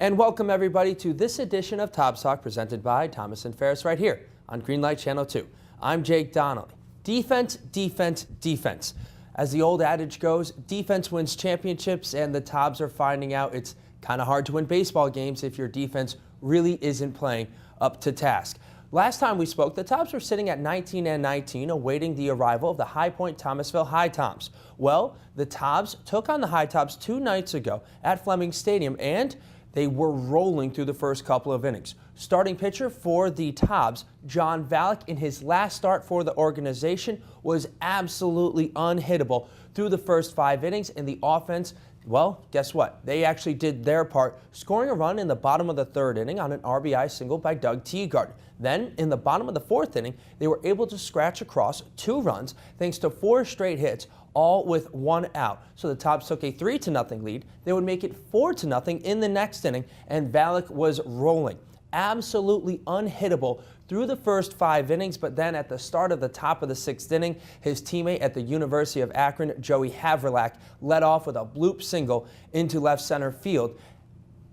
And welcome everybody to this edition of Tobs Talk presented by Thomas and Ferris right here on Greenlight Channel 2. I'm Jake Donnelly. Defense, defense, defense. As the old adage goes, defense wins championships, and the Tobs are finding out it's kind of hard to win baseball games if your defense really isn't playing up to task. Last time we spoke, the Tobs were sitting at 19-19, awaiting the arrival of the High Point Thomasville High Toms. Well, the Tobs took on the High Toms 2 nights ago at Fleming Stadium, and they were rolling through the first couple of innings. Starting pitcher for the Tobs, John Valek, in his last start for the organization, was absolutely unhittable through the first 5 innings, and the offense, well, guess what? They actually did their part, scoring a run in the bottom of the 3rd inning on an RBI single by Doug Teagarden. Then, in the bottom of the 4th inning, they were able to scratch across 2 runs thanks to 4 straight hits, all with 1 out. So the Tobs took a 3-0 lead. They would make it 4-0 in the next inning, and Valek was rolling. Absolutely unhittable through the first 5 innings, but then at the start of the top of the 6th inning, his teammate at the University of Akron, Joey Havrelak, led off with a bloop single into left center field.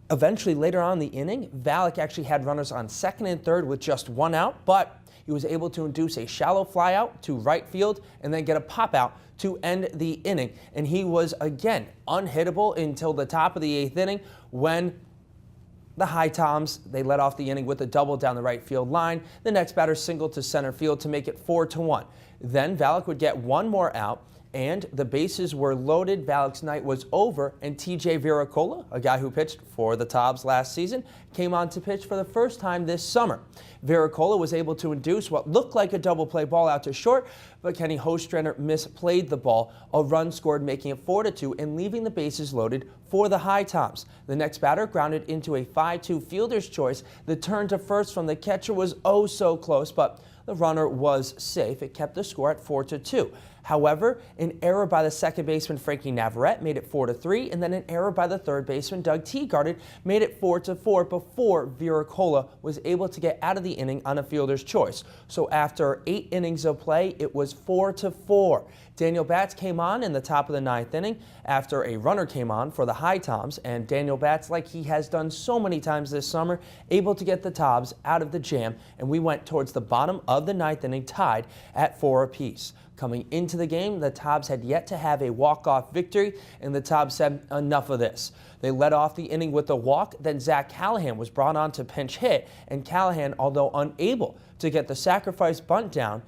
Eventually, later on in the inning, Valek actually had runners on 2nd and 3rd with just 1 out, but he was able to induce a shallow fly out to right field and then get a pop out to end the inning. And he was again unhittable until the top of the 8th inning when the High Toms, they led off the inning with a double down the right field line. The next batter singled to center field to make it 4-1. Then Valek would get 1 more out, and the bases were loaded. Valek's night was over, and TJ Viracola, a guy who pitched for the Tobs last season, came on to pitch for the first time this summer. Viracola was able to induce what looked like a double play ball out to short, but Kenny Hostrander misplayed the ball. A run scored, making it 4-2 and leaving the bases loaded for the High Toms. The next batter grounded into a 5-2 fielder's choice. The turn to first from the catcher was oh so close, but the runner was safe. It kept the score at 4-2. However, an error by the second baseman Frankie Navarrete made it 4-3, and then an error by the third baseman Doug Teagarden made it 4-4 before Viracola was able to get out of the inning on a fielder's choice. So after 8 innings of play, it was 4-4. Daniel Batts came on in the top of the 9th inning after a runner came on for the High Toms, and Daniel Batts, like he has done so many times this summer, able to get the Tobs out of the jam, and we went towards the bottom of the 9th inning tied at 4 apiece. Coming into the game, the Tobs had yet to have a walk-off victory, and the Tobs said enough of this. They led off the inning with a walk, then Zach Callahan was brought on to pinch hit, and Callahan, although unable to get the sacrifice bunt down,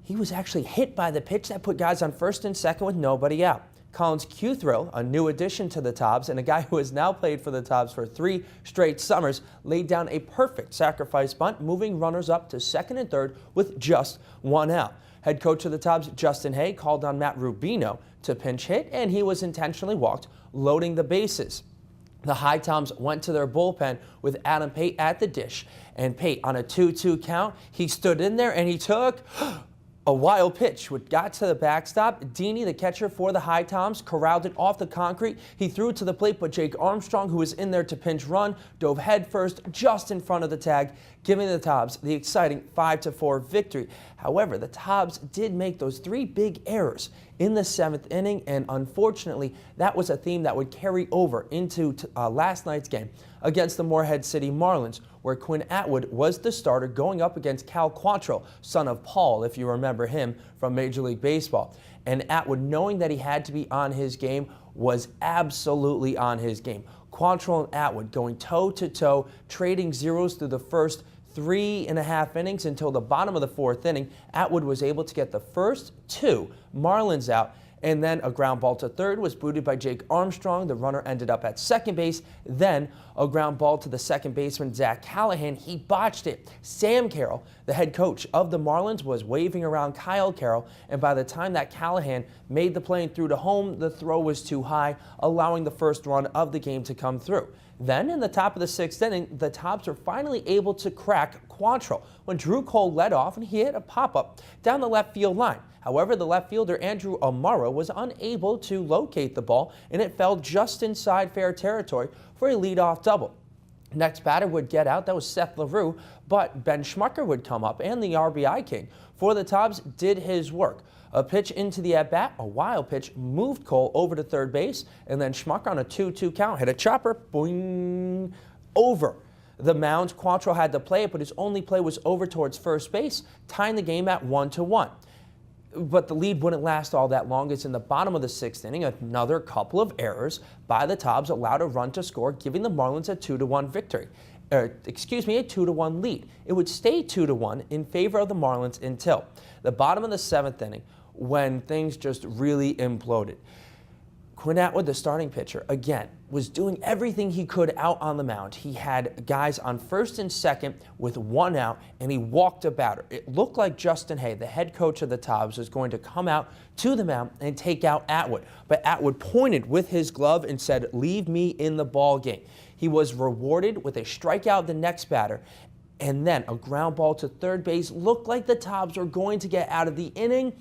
he was actually hit by the pitch that put guys on 1st and 2nd with nobody out. Collins Cuthrill, a new addition to the Tobs and a guy who has now played for the Tobs for 3 straight summers, laid down a perfect sacrifice bunt, moving runners up to 2nd and 3rd with just 1 out. Head coach of the Tobs, Justin Hay, called on Matt Rubino to pinch hit, and he was intentionally walked, loading the bases. The High Toms went to their bullpen with Adam Pate at the dish, and Pate, on a 2-2 count, he stood in there and he took a wild pitch, which got to the backstop. Deeney, the catcher for the High Toms, corralled it off the concrete. He threw it to the plate, but Jake Armstrong, who was in there to pinch run, dove headfirst just in front of the tag, giving the Tobs the exciting 5-4 victory. However, the Tobs did make those 3 big errors in the 7th inning, and unfortunately, that was a theme that would carry over into last night's game against the Morehead City Marlins, where Quinn Atwood was the starter going up against Cal Quantrill, son of Paul, if you remember him from Major League Baseball. And Atwood, knowing that he had to be on his game, was absolutely on his game. Quantrill and Atwood going toe-to-toe, trading zeros through the first 3.5 innings until the bottom of the 4th inning. Atwood was able to get the first 2 Marlins out, and then a ground ball to 3rd was booted by Jake Armstrong. The runner ended up at 2nd base. Then a ground ball to the 2nd baseman, Zach Callahan. He botched it. Sam Carroll, the head coach of the Marlins, was waving around Kyle Carroll, and by the time that Callahan made the play and threw to home, the throw was too high, allowing the first run of the game to come through. Then in the top of the 6th inning, the Tobs were finally able to crack Quantrill when Drew Cole led off and he hit a pop-up down the left field line. However, the left fielder Andrew Amaro was unable to locate the ball, and it fell just inside fair territory for a leadoff double. Next batter would get out. That was Seth LaRue, but Ben Schmucker would come up, and the RBI king for the Tobs did his work. A pitch into the at-bat, a wild pitch, moved Cole over to third base, and then Schmuck on a 2-2 count hit a chopper, boing, over the mound. Quantrill had to play it, but his only play was over towards first base, tying the game at 1-1. But the lead wouldn't last all that long, as in the bottom of the 6th inning, another couple of errors by the Tobs allowed a run to score, giving the Marlins a 2-1 victory. A 2-1 lead. It would stay 2-1 in favor of the Marlins until the bottom of the 7th inning, when things just really imploded. Quinn Atwood, the starting pitcher, again, was doing everything he could out on the mound. He had guys on first and second with 1 out, and he walked a batter. It looked like Justin Hay, the head coach of the Tobs, was going to come out to the mound and take out Atwood. But Atwood pointed with his glove and said, "Leave me in the ball game." He was rewarded with a strikeout of the next batter, and then a ground ball to third base. Looked like the Tobs were going to get out of the inning,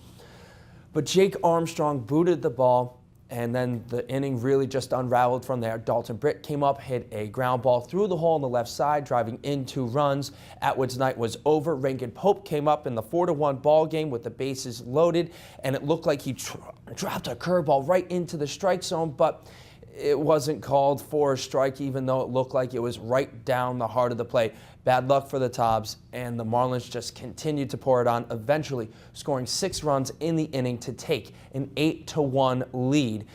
but Jake Armstrong booted the ball, and then the inning really just unraveled from there. Dalton Britt came up, hit a ground ball through the hole on the left side, driving in 2 runs. Atwood's night was over. Rankin Pope came up in the 4-1 ball game with the bases loaded, and it looked like he dropped a curveball right into the strike zone, but it wasn't called for a strike, even though it looked like it was right down the heart of the plate. Bad luck for the Tobs, and the Marlins just continued to pour it on, eventually scoring 6 runs in the inning to take an 8-1 lead.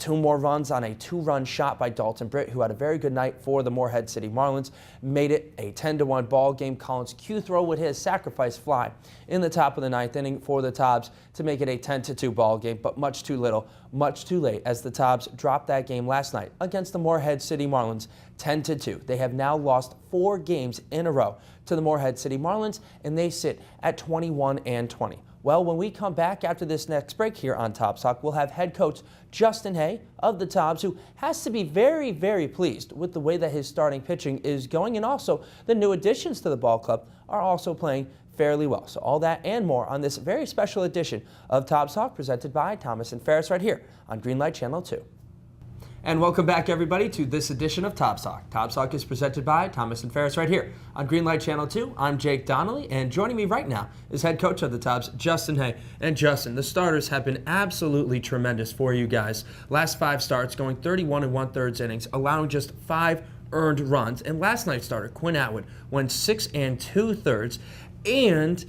2 more runs on a 2-run shot by Dalton Britt, who had a very good night for the Morehead City Marlins, made it a 10-1 ball game. Collins Q throw would hit a sacrifice fly in the top of the 9th inning for the Tobs to make it a 10-2 ball game, but much too little, much too late, as the Tobs dropped that game last night against the Morehead City Marlins 10-2. They have now lost 4 games in a row to the Morehead City Marlins, and they sit at 21-20. Well, when we come back after this next break here on Tobs Talk, we'll have head coach Justin Hay of the Tobs, who has to be very, very pleased with the way that his starting pitching is going, and also the new additions to the ball club are also playing fairly well. So all that and more on this very special edition of Tobs Talk, presented by Thomas and Ferris, right here on Greenlight Channel 2. And welcome back, everybody, to this edition of Tobs Talk. Tobs Talk is presented by Thomas and Ferris right here on Greenlight Channel 2. I'm Jake Donnelly, and joining me right now is head coach of the Tobs, Justin Hay. And Justin, the starters have been absolutely tremendous for you guys. Last 5 starts, going 31 1/3 innings, allowing just 5 earned runs. And last night's starter, Quinn Atwood, went 6 2/3, and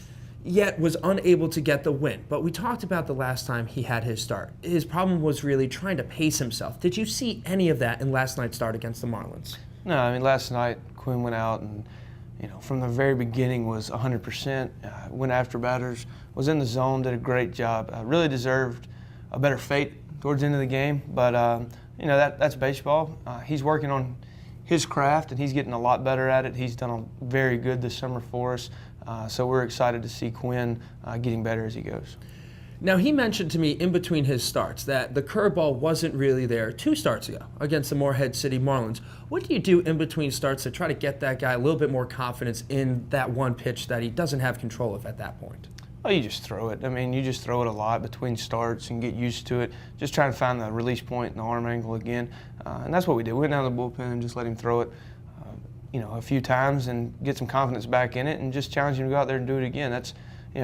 yet was unable to get the win. But we talked about the last time he had his start. His problem was really trying to pace himself. Did you see any of that in last night's start against the Marlins? No, I mean, last night Quinn went out and, from the very beginning was 100%, went after batters, was in the zone, did a great job. Really deserved a better fate towards the end of the game, but that's baseball. He's working on his craft, and he's getting a lot better at it. He's done very good this summer for us. So we're excited to see Quinn getting better as he goes. Now, he mentioned to me in between his starts that the curveball wasn't really there 2 starts ago against the Morehead City Marlins. What do you do in between starts to try to get that guy a little bit more confidence in that one pitch that he doesn't have control of at that point? Well, you just throw it. I mean, you just throw it a lot between starts and get used to it. Just trying to find the release point and the arm angle again. And that's what we did. We went down to the bullpen and just let him throw it a few times and get some confidence back in it, and just challenge him to go out there and do it again. That's,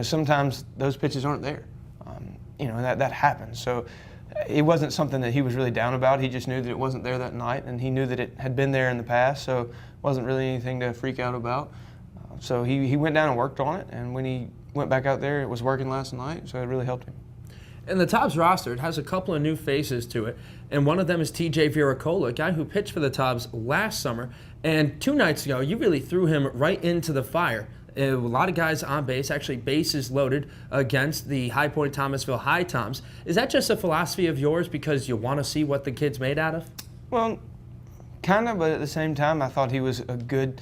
sometimes those pitches aren't there, and that happens. So it wasn't something that he was really down about. He just knew that it wasn't there that night, and he knew that it had been there in the past, so it wasn't really anything to freak out about. So he went down and worked on it, and when he went back out there, it was working last night, so it really helped him. And the Tobs roster, it has a couple of new faces to it, and one of them is TJ Viracola, a guy who pitched for the Tobs last summer, and 2 nights ago, you really threw him right into the fire. A lot of guys on base, actually bases loaded against the High Point Thomasville High Toms. Is that just a philosophy of yours because you want to see what the kid's made out of? Well, kind of, but at the same time, I thought he was a good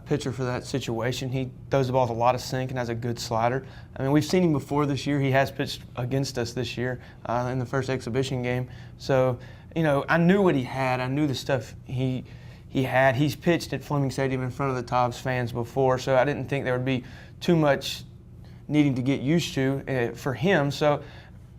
pitcher for that situation. He throws the ball with a lot of sink and has a good slider. I mean, we've seen him before this year. He has pitched against us this year in the first exhibition game. So, I knew what he had. I knew the stuff he had. He's pitched at Fleming Stadium in front of the Tobs fans before, so I didn't think there would be too much needing to get used to for him. So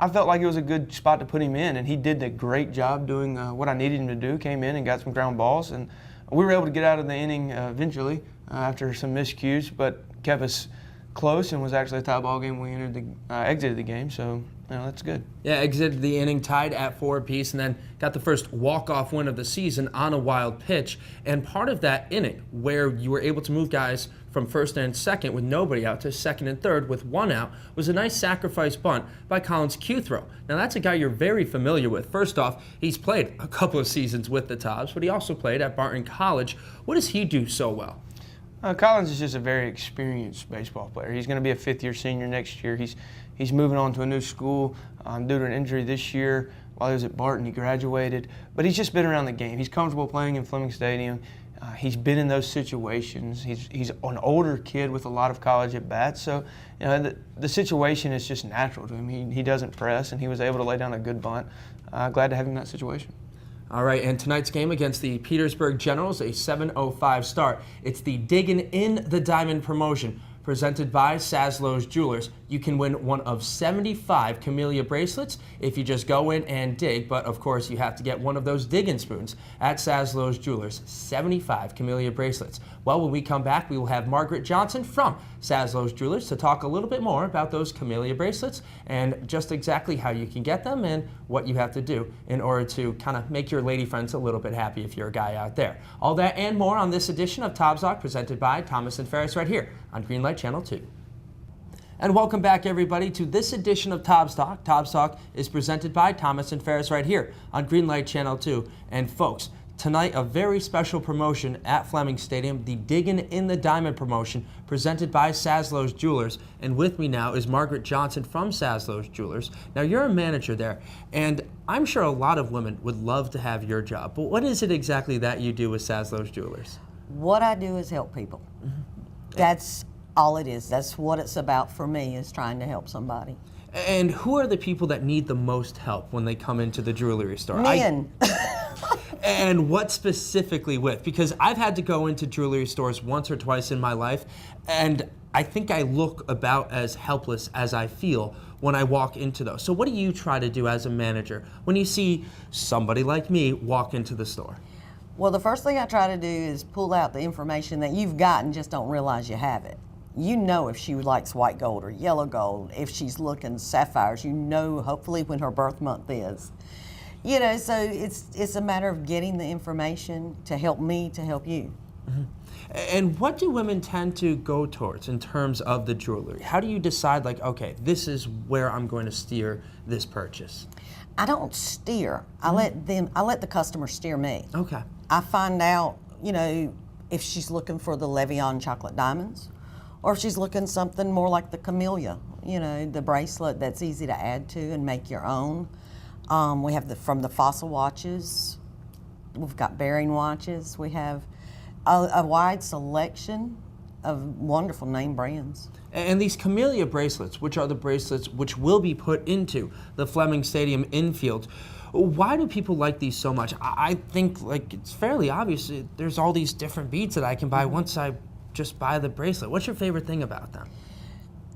I felt like it was a good spot to put him in, and he did a great job doing what I needed him to do. Came in and got some ground balls, and we were able to get out of the inning eventually after some miscues, but kept us close and was actually a tie ball game when we exited the game. So that's good. Yeah, exited the inning tied at 4 apiece, and then got the first walk-off win of the season on a wild pitch. And part of that inning, where you were able to move guys from first and second with nobody out to second and third with 1 out, was a nice sacrifice bunt by Collins Cuthro. Now that's a guy you're very familiar with. First off, he's played a couple of seasons with the Tobs, but he also played at Barton College. What does he do so well? Collins is just a very experienced baseball player. He's going to be a fifth-year senior next year. He's moving on to a new school due to an injury this year. While he was at Barton, he graduated. But he's just been around the game. He's comfortable playing in Fleming Stadium. He's been in those situations. He's an older kid with a lot of college at-bats. So the situation is just natural to him. He doesn't press, and he was able to lay down a good bunt. Glad to have him in that situation. All right, and tonight's game against the Petersburg Generals, a 7:05 start. It's the Diggin in the Diamond promotion presented by Saslow's Jewelers. You can win one of 75 Camellia bracelets if you just go in and dig, but of course you have to get one of those Diggin spoons at Saslow's Jewelers. 75 Camellia bracelets. Well, when we come back, we will have Margaret Johnson from Saslow's Jewelers to talk a little bit more about those Camellia bracelets and just exactly how you can get them and what you have to do in order to kind of make your lady friends a little bit happy if you're a guy out there. All that and more on this edition of Tobs Talk presented by Thomas and Ferris right here on Greenlight Channel 2. And welcome back, everybody, to this edition of Tobs Talk. Tobs Talk is presented by Thomas and Ferris right here on Greenlight Channel 2. And folks, tonight a very special promotion at Fleming Stadium, the Diggin in the Diamond promotion presented by Saslow's Jewelers. And with me now is Margaret Johnson from Saslow's Jewelers. Now, you're a manager there, and I'm sure a lot of women would love to have your job. But what is it exactly that you do with Saslow's Jewelers? What I do is help people. That's all it is. That's what it's about for me, is trying to help somebody. And who are the people that need the most help when they come into the jewelry store? Men. And what specifically with? Because I've had to go into jewelry stores once or twice in my life, and I think I look about as helpless as I feel when I walk into those. So what do you try to do as a manager when you see somebody like me walk into the store? Well, the first thing I try to do is pull out the information that you've got and just don't realize you have it. You know if she likes white gold or yellow gold, if she's looking sapphires, you know hopefully when her birth month is. You know, so it's a matter of getting the information to help me to help you. Mm-hmm. And what do women tend to go towards in terms of the jewelry? How do you decide, like, okay, this is where I'm going to steer this purchase? I don't steer. I let the customer steer me. Okay. I find out, you know, if she's looking for the Levion chocolate diamonds, or if she's looking something more like the Camellia, you know, the bracelet that's easy to add to and make your own. We have from the fossil watches. We've got bearing watches. We have a wide selection of wonderful name brands. And these Camellia bracelets, which are the bracelets which will be put into the Fleming Stadium infield, why do people like these so much? I think, like, it's fairly obvious. There's all these different beads that I can buy once I just buy the bracelet. What's your favorite thing about them?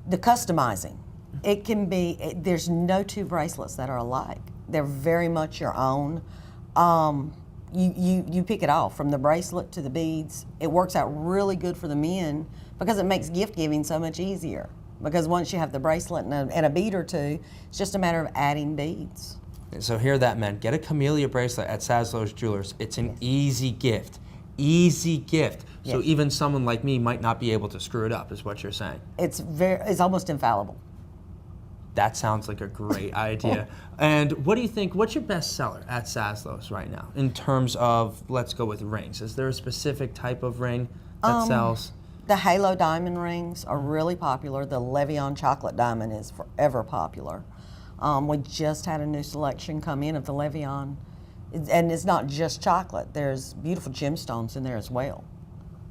The customizing. It can be, there's no two bracelets that are alike. They're very much your own. You pick it all, from the bracelet to the beads. It works out really good for the men because it makes gift giving so much easier. Because once you have the bracelet and a bead or two, it's just a matter of adding beads. So hear that, men. Get a Camellia bracelet at Saslow's Jewelers. It's an easy gift. Easy gift. So Yes. even someone like me might not be able to screw it up, is what you're saying. It's almost infallible. That sounds like a great idea. And what do you think, what's your best seller at Saslow's right now in terms of, let's go with rings? Is there a specific type of ring that sells? The Halo diamond rings are really popular. The Levion chocolate diamond is forever popular. We just had a new selection come in of the Levion. And it's not just chocolate. There's beautiful gemstones in there as well.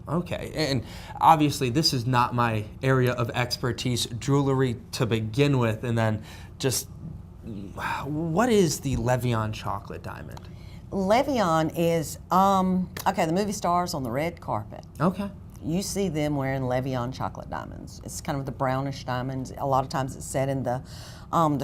Okay, and obviously this is not my area of expertise, jewelry to begin with, and then just, what is the Levion chocolate diamond? Levion is, okay, the movie stars on the red carpet. Okay. You see them wearing Levion chocolate diamonds. It's kind of the brownish diamonds. A lot of times it's set in the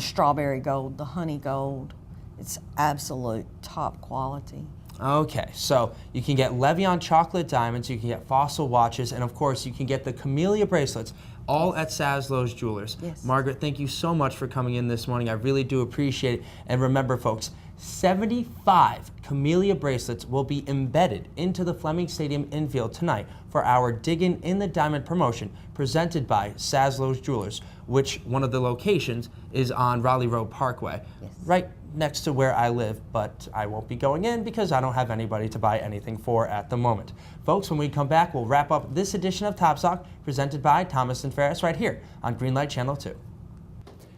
strawberry gold, the honey gold. It's absolute top quality. Okay, so you can get Levion chocolate diamonds, you can get fossil watches, and of course you can get the camellia bracelets, all at Saslow's Jewelers. Yes. Margaret, thank you so much for coming in this morning. I really do appreciate it. And remember, folks, 75 camellia bracelets will be embedded into the Fleming Stadium infield tonight for our Diggin in the Diamond promotion presented by Saslow's Jewelers, which one of the locations is on Raleigh Road Parkway, Yes. right next to where I live, but I won't be going in because I don't have anybody to buy anything for at the moment. Folks, when we come back, we'll wrap up this edition of Tobs Talk presented by Thomas and Ferris right here on Greenlight Channel 2.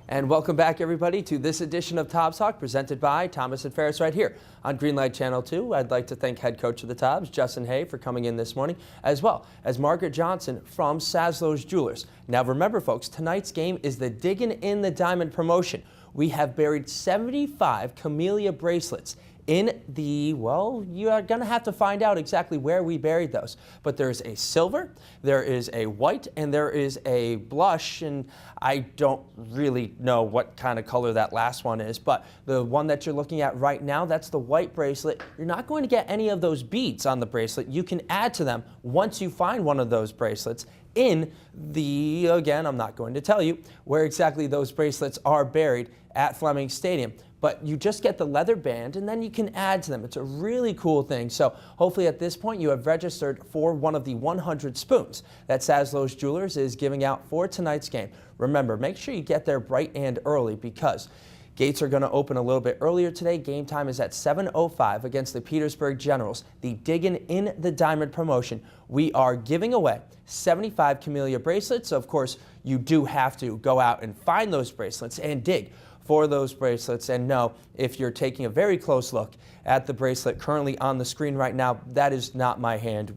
And welcome back, everybody, to this edition of Tobs Talk presented by Thomas and Ferris right here on Greenlight Channel 2. I'd like to thank head coach of the Tobs, Justin Hay, for coming in this morning, as well as Margaret Johnson from Saslow's Jewelers. Now remember, folks, tonight's game is the Diggin in the Diamond promotion. We have buried 75 camellia bracelets in the, well, you are going to have to find out exactly where we buried those. But there's a silver, there is a white, and there is a blush, and I don't really know what kind of color that last one is, but the one that you're looking at right now, that's the white bracelet. You're not going to get any of those beads on the bracelet. You can add to them once you find one of those bracelets in the, again, I'm not going to tell you where exactly those bracelets are buried at Fleming Stadium. But you just get the leather band and then you can add to them. It's a really cool thing. So hopefully at this point you have registered for one of the 100 spoons that Saslow's Jewelers is giving out for tonight's game. Remember, make sure you get there bright and early because gates are going to open a little bit earlier today. Game time is at 7:05 against the Petersburg Generals. The Diggin in the Diamond promotion. We are giving away 75 camellia bracelets. Of course, you do have to go out and find those bracelets and dig for those bracelets, and know if you're taking a very close look at the bracelet currently on the screen right now, that is not my hand.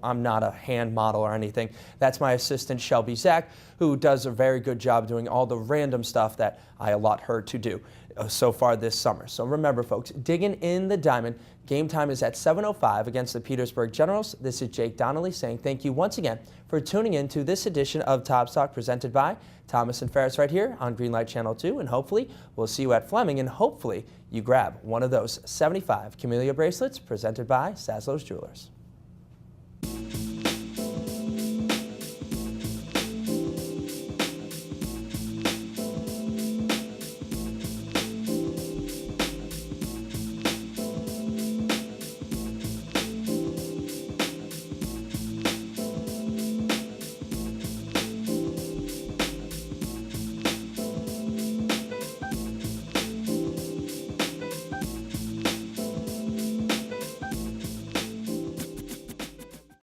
I'm not a hand model or anything. That's my assistant Shelby Zach, who does a very good job doing all the random stuff that I allot her to do so far this summer. So remember, folks, Diggin in the Diamond. Game time is at 7:05 against the Petersburg Generals. This is Jake Donnelly saying thank you once again for tuning in to this edition of Tobs Talk presented by Thomas and Ferris right here on Greenlight Channel 2. And hopefully we'll see you at Fleming, and hopefully you grab one of those 75 camellia bracelets presented by Saslow's Jewelers.